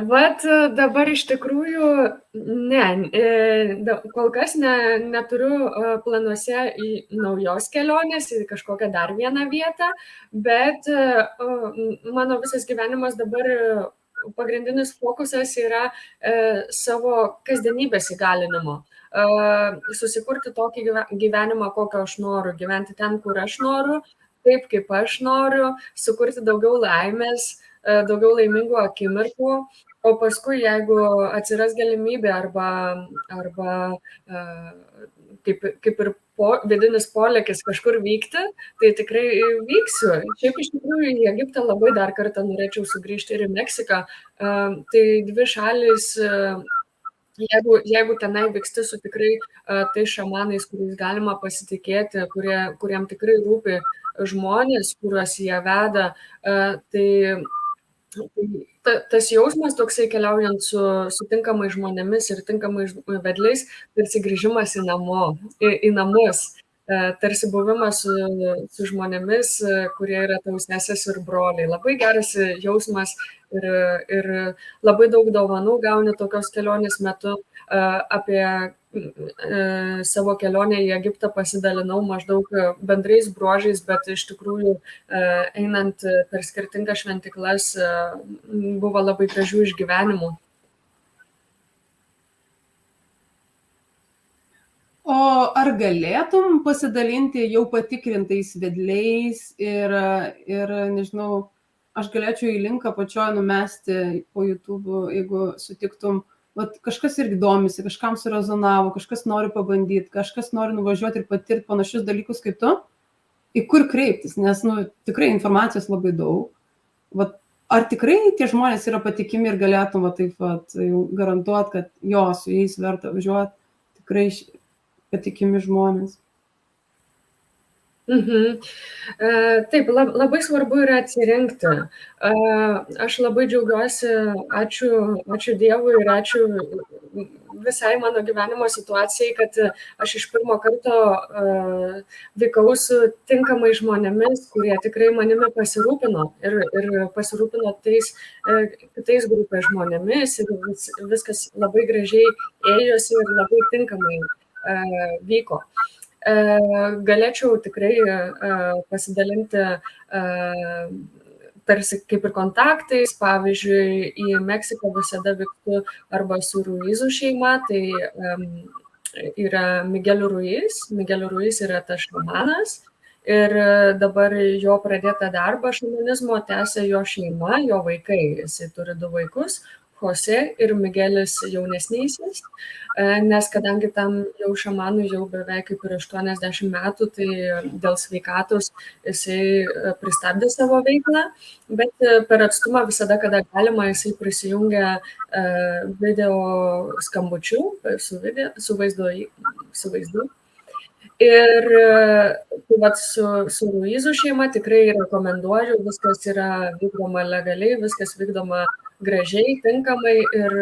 Vat dabar iš tikrųjų kol kas neturiu planuose į naujos kelionės, į kažkokią dar vieną vietą, bet mano visas gyvenimas dabar pagrindinis fokusas yra savo kasdienybės įgalinimo. Susikurti tokį gyvenimą, kokio aš noriu, gyventi ten, kur aš noriu, taip, kaip aš noriu, sukurti daugiau laimės, daugiau laimingų akimirkų. O paskui, jeigu atsiras galimybė arba kaip ir vidinis polėkis kažkur vykti, tai tikrai vyksiu. Šiaip iš tikrųjų į Egiptą labai dar kartą norėčiau sugrįžti ir į Meksiką. Tai dvi šalis, jeigu tenai vyksti su tikrai tai šamanais, kuriais galima pasitikėti, kuriem tikrai rūpi žmonės, kuriuos jie veda, tai tas jausmas toksai keliaujant su tinkamais žmonėmis ir tinkamais vedliais, tarsi grįžimas į namus, tarsi buvimas su žmonėmis, kurie yra tavo sesės ir broliai. Labai geras jausmas ir labai daug dovanų gauni tokios kelionės metu. Apie savo kelionę į Egiptą pasidalinau maždaug bendrais bruožais, bet iš tikrųjų einant per skirtingas šventyklas buvo labai gražių išgyvenimų. O ar galėtum pasidalinti jau patikrintais vedliais ir nežinau, aš galėčiau į linką pačioj numesti po YouTube, jeigu sutiktum, kažkas irgi domisi, kažkam surezonavo, kažkas nori pabandyti, kažkas nori nuvažiuoti ir patirti panašius dalykus kaip tu, į kur kreiptis, nes tikrai informacijos labai daug. Ar tikrai tie žmonės yra patikimi ir galėtum garantuoti, kad su jais verta važiuoti, tikrai patikimi žmonės? Taip, labai svarbu yra atsirinkti. Aš labai džiaugiuosi, ačiū Dievui ir ačiū visai mano gyvenimo situacijai, kad aš iš pirmo karto vykau su tinkamai žmonėmis, kurie tikrai manimi pasirūpino ir pasirūpino kitais grupės žmonėmis ir viskas labai gražiai ėjosi ir labai tinkamai vyko. Galėčiau tikrai pasidalinti tarsi kaip ir kontaktais, pavyzdžiui, į Meksiką visada vykstu arba su Ruizų šeima, tai yra Miguel Ruiz. Miguel Ruiz yra tas šamanas ir dabar jo pradėtą darbą šamanizmo tęsia jo šeima, jo vaikai. Jisai turi 2 vaikus, Jose ir Miguelis jaunesnysis, nes kadangi tam jau šamanui jau beveik kaip ir 80 metų, tai dėl sveikatos jisai pristabdė savo veiklą, bet per atstumą visada, kada galima, jisai prisijungia video skambučių su vaizdu. Ir su Ruizų šeima tikrai rekomenduoju, viskas yra vykdoma legaliai, viskas vykdoma gražiai, tinkamai ir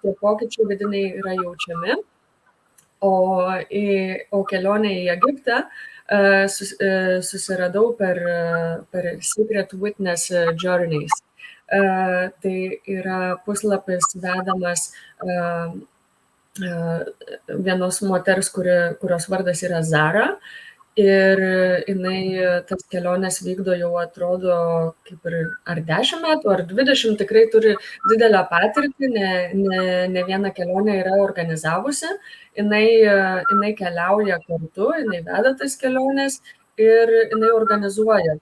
tie pokyčiai vidiniai yra jaučiami. O kelionę į Egiptą susiradau per Secret Witness Journeys. Tai yra puslapis vedamas vienos moters, kurios vardas yra Zara. Ir tas kelionės vykdo jau atrodo kaip ir ar 10 metų, ar 20, tikrai turi didelę patirtį, ne vieną kelionę yra organizavusi. Jinai keliauja kartu, jinai veda tas kelionės ir jinai organizuoja.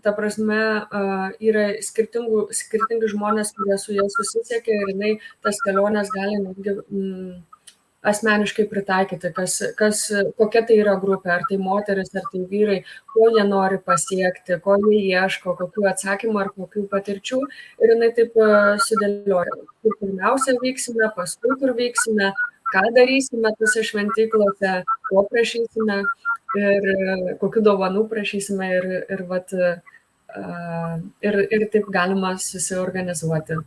Ta prasme, yra skirtingi žmonės, kurie su jais susisiekia ir jinai tas kelionės gali netgi asmeniškai pritaikyti, kokia tai yra grupė, ar tai moteris, ar tai vyrai, ko jie nori pasiekti, ko jie ieško, kokių atsakymų ar kokių patirčių. Ir jinai taip sudėlioja, kur pirmiausia vyksime, paskui kur vyksime, ką darysime tose šventyklose, ko prašysime ir kokių dovanų prašysime ir taip galima susiorganizuoti.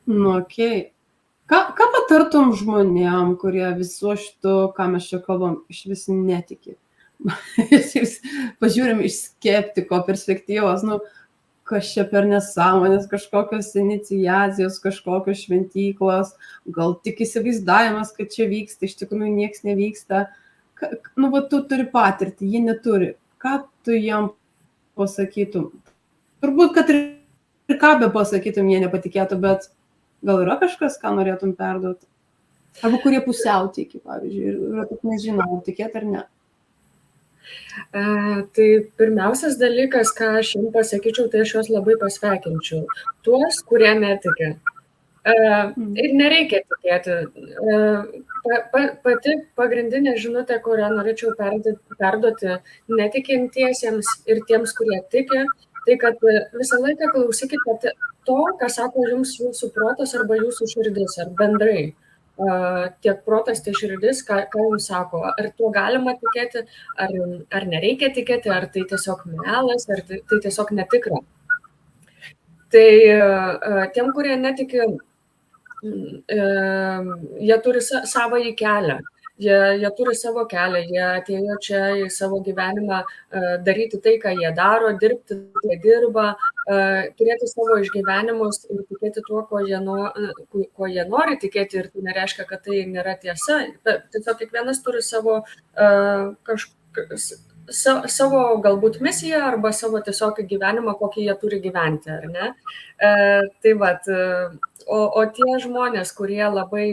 Okay. Ką patartum žmonėm, kurie viso šito, ką mes čia kalbam, iš vis netiki? Pažiūrim iš skeptiko perspektyvos. kas čia per nesąmonės, kažkokios iniciacijos, kažkokios šventyklos, gal tik įsivaizdavimas, kad čia vyksta, iš tikrųjų nieks nevyksta. Nu, va, tu turi patirtį, jie neturi. Ką tu jam pasakytum? Turbūt, kad ir ką be pasakytum, jie nepatikėtų, bet gal yra kažkas, ką norėtum perduoti? Arba kurie pusiau tiki, pavyzdžiui, ir tik nežinau, tikėt ar ne. Tai pirmiausias dalykas, ką aš jums pasakyčiau, tai aš juos labai pasveikinčiau. Tuos, kurie netikė. Ir nereikia tikėti. Pati pagrindinė žinutė, kurią norėčiau perduoti netikintiesiems ir tiems, kurie tiki, tai kad visą laiką klausykite to, ką sako jums jūsų protas arba jūsų širdis, ar bendrai. Tiek protas, tiek širdis, ką jums sako, ar tuo galima tikėti, ar nereikia tikėti, ar tai tiesiog melas, ar tai tiesiog netikra. Tai tiem, kurie netiki, jie turi savąjį kelią, jie turi savo kelią, jie atėjo čia į savo gyvenimą daryti tai, ką jie daro, dirbti, tai jie dirba, turėti savo išgyvenimus ir tikėti tuo, ko jie nori tikėti, ir tai nereiškia, kad tai nėra tiesa. Tiesiog kiekvienas turi savo savo galbūt misiją arba savo tiesiog gyvenimą, kokį jie turi gyventi, ar ne? Tai vat, o tie žmonės, kurie labai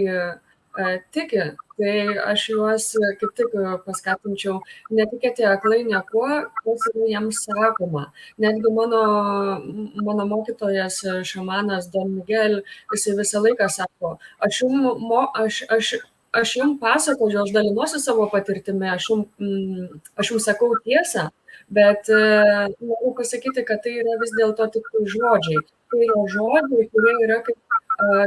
tiki, tai aš juos kaip tik paskatinčiau netikėti aklai niekuo, kas yra jiems sakoma. Netgi mano mokytojas šamanas Don Miguel, jisai visą laiką sako, aš jums pasakoju, aš dalinuosi savo patirtimi, aš jums sakau tiesą, bet noriu pasakyti, kad tai yra vis dėlto tik žodžiai. Tai yra žodžiai, kurie yra kaip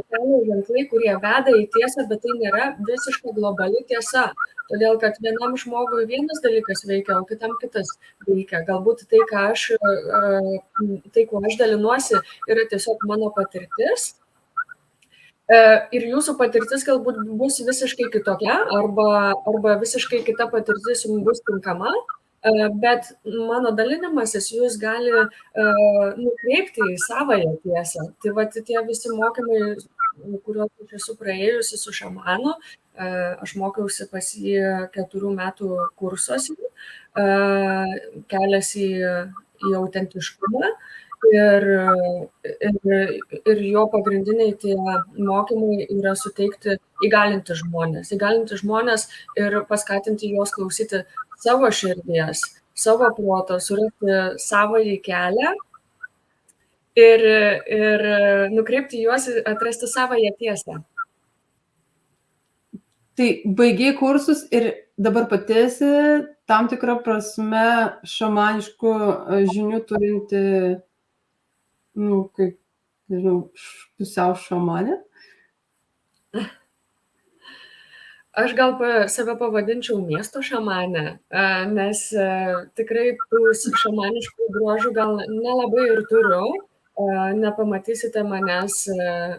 kelio ženklai, kurie veda į tiesą, bet tai nėra visiškai globali tiesa. Todėl, kad vienam žmogui vienas dalykas veikia, o kitam kitas veikia. Galbūt tai, kuo aš dalinuosi, yra tiesiog mano patirtis. Ir jūsų patirtis galbūt bus visiškai kitokia, arba visiškai kita patirtis jums bus tinkama. Bet mano dalinimasis jūs gali nukreipti į savąją tiesą. Tai va, tie visi mokymai, kuriuos aš esu praėjusi su šamanu, aš mokiausi pas jį 4 metų kursuose, kelias į autentiškumą. Ir jo pagrindiniai tie mokymai yra suteikti, įgalinti žmonės ir paskatinti juos klausyti savo širdies, savo proto, surasti savąjį kelią ir nukreipti juos atrasti savąją tiesą. Tai baigiai kursus ir dabar pati esi tam tikrą prasme šamaniškų žinių turinti, kaip, nežinau, pusiau šamanė? Aš gal save pavadinčiau miesto šamanė, nes tikrai tų šamaniškų bruožų gal nelabai ir turiu. Nepamatysite manęs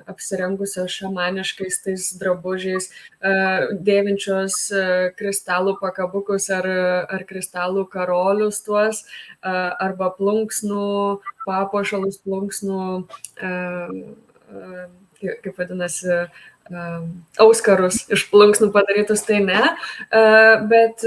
apsirengusios šamaniškais tais drabužiais, dėvinčios kristalų pakabukus ar kristalų karolius tuos, arba plunksnų, papuošalus plunksnų, kaip vadinasi, auskarus iš plunksnų padarytus, tai ne, bet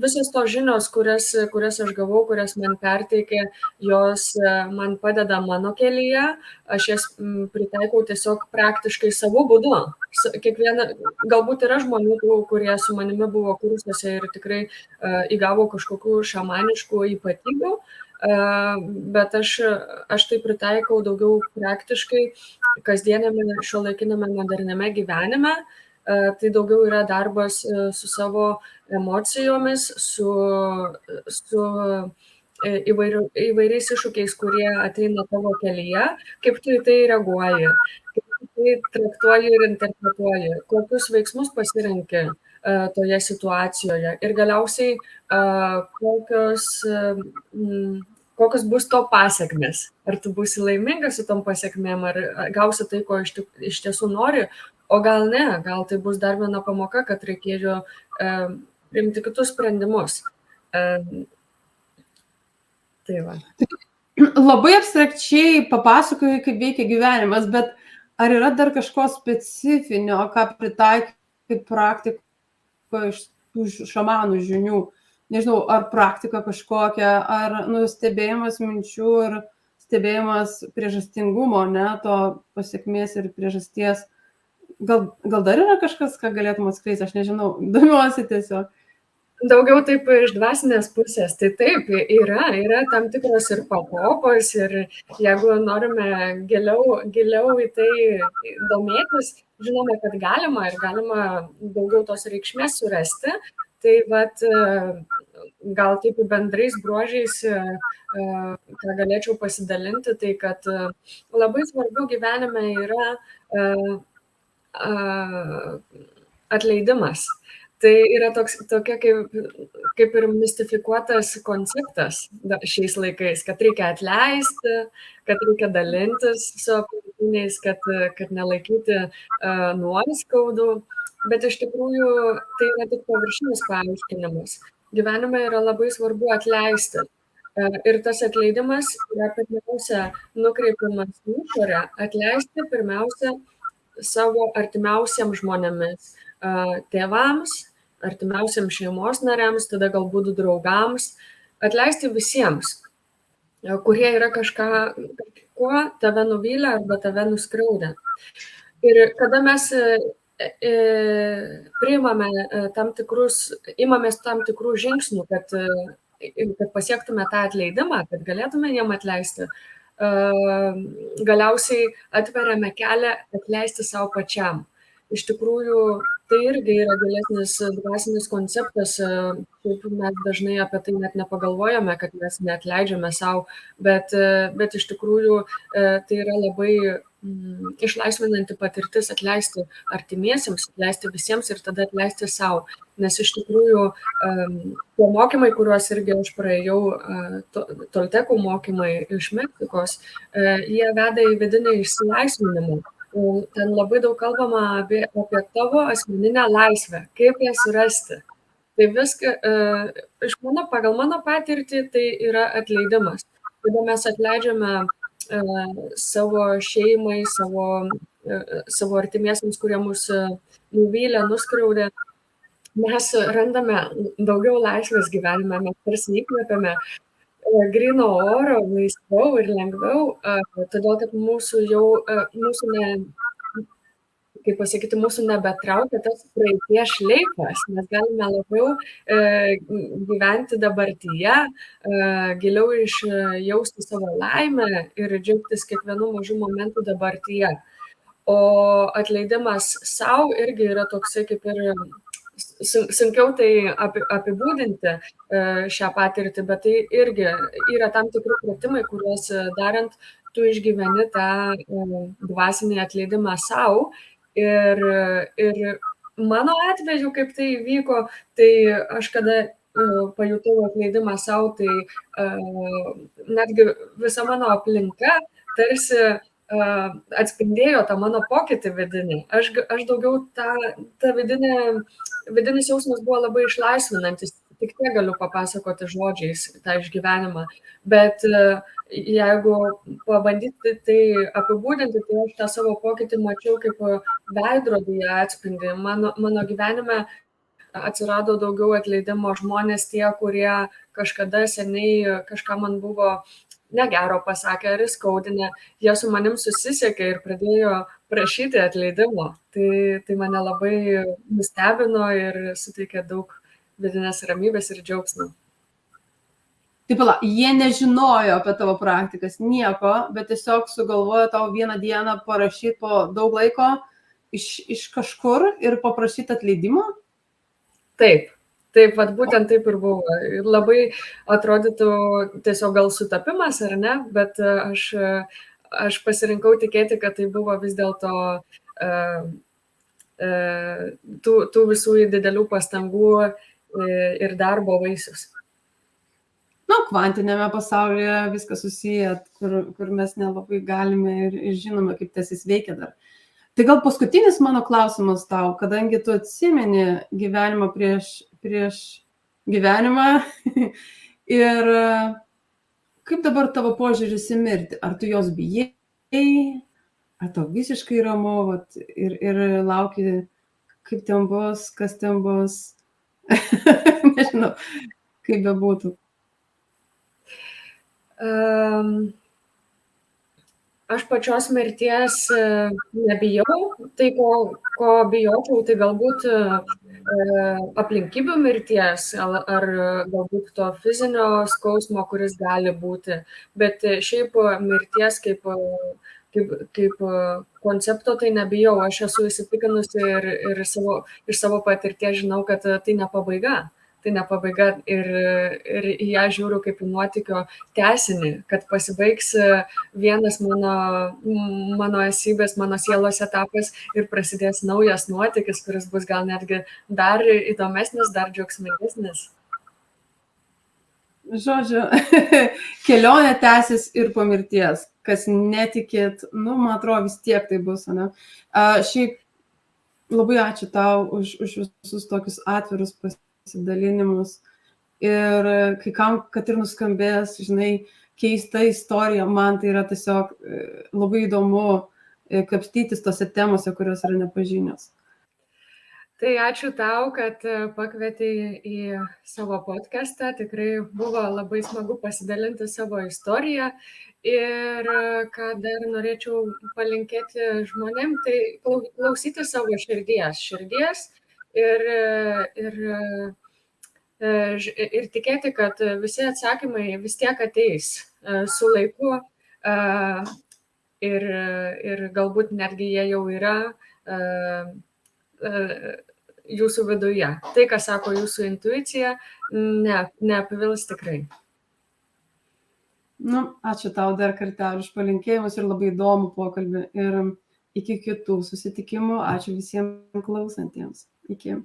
visos tos žinios, kurias aš gavau, kurias man perteikė, jos man padeda mano kelyje, aš jas pritaikau tiesiog praktiškai savo būdu. Galbūt yra žmonių, kurie su manimi buvo kursuose ir tikrai įgavo kažkokių šamaniškų ypatybių, bet aš tai pritaikau daugiau praktiškai kasdienėme šiuolaikinėme moderniame gyvenime. Tai daugiau yra darbas su savo emocijomis, su įvairiais iššūkiais, kurie ateina tavo kelyje, kaip tu į tai reaguoji, kaip tu tai traktuoji ir interpretuoji, kokius veiksmus pasirenki toje situacijoje ir galiausiai kokios bus to pasekmės. Ar tu būsi laimingas su tom pasekmėm, ar gausi tai, ko iš tiesų nori, o gal ne, gal tai bus dar viena pamoka, kad reikėjo priimti kitus sprendimus. Tai va. Labai abstrakčiai papasakojai, kaip veikia gyvenimas, bet ar yra dar kažko specifinio, ką pritaikai praktikoje iš tų šamanų žinių? Nežinau, ar praktika kažkokia, ar stebėjimas minčių ir stebėjimas priežastingumo, ne, to pasiekmės ir priežasties. Gal dar yra kažkas, ką galėtum atskleisti, aš nežinau, domiuosi tiesiog. Daugiau taip iš dvasinės pusės, tai taip, yra tam tikros ir pakopos, ir jeigu norime giliau į tai domėtis, žinome, kad galima daugiau tos reikšmės surasti. Tai vat, gal taip bendrais bruožais, ką galėčiau pasidalinti, tai kad labai svarbu gyvenime yra atleidimas. Tai yra tokia kaip ir mistifikuotas konceptas šiais laikais, kad reikia atleisti, kad reikia dalintis su aplinkiniais, kad nelaikyti nuoskaudų, bet iš tikrųjų tai yra tik paviršinis paaiškinimas. Gyvenime yra labai svarbu atleisti. Ir tas atleidimas yra pirmiausia nukreipiamas į išorę, atleisti pirmiausia savo artimiausiams žmonėmis, tėvams, artimiausiams šeimos nariams, tada galbūt draugams, atleisti visiems, kurie yra kažkuo tave nuvylę arba tave nuskriaudę. Ir kada mes imamės tam tikrų žingsnių, kad pasiektume tą atleidimą, kad galėtume jiem atleisti, galiausiai atveriame kelią atleisti savo pačiam. Iš tikrųjų, tai irgi yra gilesnis dvasinis konceptas, kaip mes dažnai apie tai net nepagalvojame, kad mes neatleidžiame savo, bet iš tikrųjų tai yra labai išlaisvinanti patirtis atleisti artimiesiems, atleisti visiems ir tada atleisti savo. Nes iš tikrųjų tie mokymai, kuriuos irgi aš praėjau, toltekų mokymai iš Meksikos, jie veda į vidinį išsilaisvinimą. Ten labai daug kalbama apie tavo asmeninę laisvę, kaip ją surasti. Tai viską, pagal mano patirtį, tai yra atleidimas. Kada mes atleidžiame savo šeimai, savo artimiesiams, kurie mus nuvylė, nuskriaudė, mes randame daugiau laisvės gyvenime, mes tarsi įkvėpiame gryno oro, laisviau ir lengviau, todėl kad mūsų nebetraukia tas praeities šleifas, mes galime labiau gyventi dabartyje, giliau išjausti savo laimę ir džiaugtis kiekvienu mažu momentu dabartyje. O atleidimas savo irgi yra toksai kaip ir sunkiau tai apibūdinti šią patirtį, bet tai irgi yra tam tikri pratimai, kuriuos darant tu išgyveni tą dvasinį atleidimą savo. Ir mano atveju, kaip tai vyko, tai aš kada pajutau atleidimą savo, tai netgi visa mano aplinka tarsi atspindėjo tą mano pokytį vidinį. Aš daugiau ta vidinis jausmas buvo labai išlaisvinantis, tik tiek galiu papasakoti žodžiais tą išgyvenimą. Bet jeigu pabandyti tai apibūdinti, tai aš tą savo pokytį mačiau kaip veidrodyje atspindi. Mano gyvenime atsirado daugiau atleidimo žmonės, tie, kurie kažkada seniai kažką man buvo negero pasakė ar įskaudinę, jie su manim susisiekė ir pradėjo prašyti atleidimo. Tai mane labai nustebino ir suteikė daug vidinės ramybės ir džiaugsmo. Taip, jie nežinojo apie tavo praktikas nieko, bet tiesiog sugalvojo tau vieną dieną parašyti po daug laiko iš kažkur ir paprašyti atleidimo? Taip, vat būtent taip ir buvo. Ir labai atrodytų tiesiog gal sutapimas, ar ne, bet aš pasirinkau tikėti, kad tai buvo vis dėlto tų visų didelių pastangų ir darbo vaisius. Kvantinėme pasaulyje viskas susiję, kur mes nelabai galime ir žinome, kaip tas jis veikia dar. Tai gal paskutinis mano klausimas tau, kadangi tu atsimeni gyvenimą prieš gyvenimą ir kaip dabar tavo požiūris į mirtį? Ar tu jos bijai, ar tau visiškai ramu, vat, ir lauki, kaip ten bus, kas ten bus? Nežinau, kaip bebūtų. Aš pačios mirties nebijau, tai ko bijočiau, tai galbūt aplinkybių mirties ar galbūt to fizinio skausmo, kuris gali būti, bet šiaip mirties kaip koncepto tai nebijau, aš esu įsitikinusi ir iš savo patirties žinau, kad tai ne pabaiga. Tai ne pabaiga ir į ją žiūriu kaip į nuotykio tęsinį, kad pasibaigs vienas mano esybės, mano sielos etapas ir prasidės naujas nuotykis, kuris bus gal netgi dar įdomesnis, dar džiaugsmingesnis. Žodžiu, kelionė tęsis ir po mirties. Kas netikėt, man atrodo, vis tiek tai bus, ne? Šiaip labai ačiū tau už visus tokius atvirus pasidalinimus. Ir kai kam, kad ir nuskambės, žinai, keista istorija, man tai yra tiesiog labai įdomu kapstytis tose temose, kurios yra nepažinios. Tai ačiū tau, kad pakvietei į savo podcastą. Tikrai buvo labai smagu pasidalinti savo istoriją. Ir ką dar norėčiau palinkėti žmonėm, tai klausyti savo širdies ir tikėti, kad visi atsakymai vis tiek ateis su laiku ir galbūt netgi jie jau yra jūsų viduje. Tai, ką sako jūsų intuicija, neapvils tikrai. Ačiū tau dar kartą už palinkėjimus ir labai įdomų pokalbį. Ir iki kitų susitikimų. Ačiū visiems klausantiems. Iki.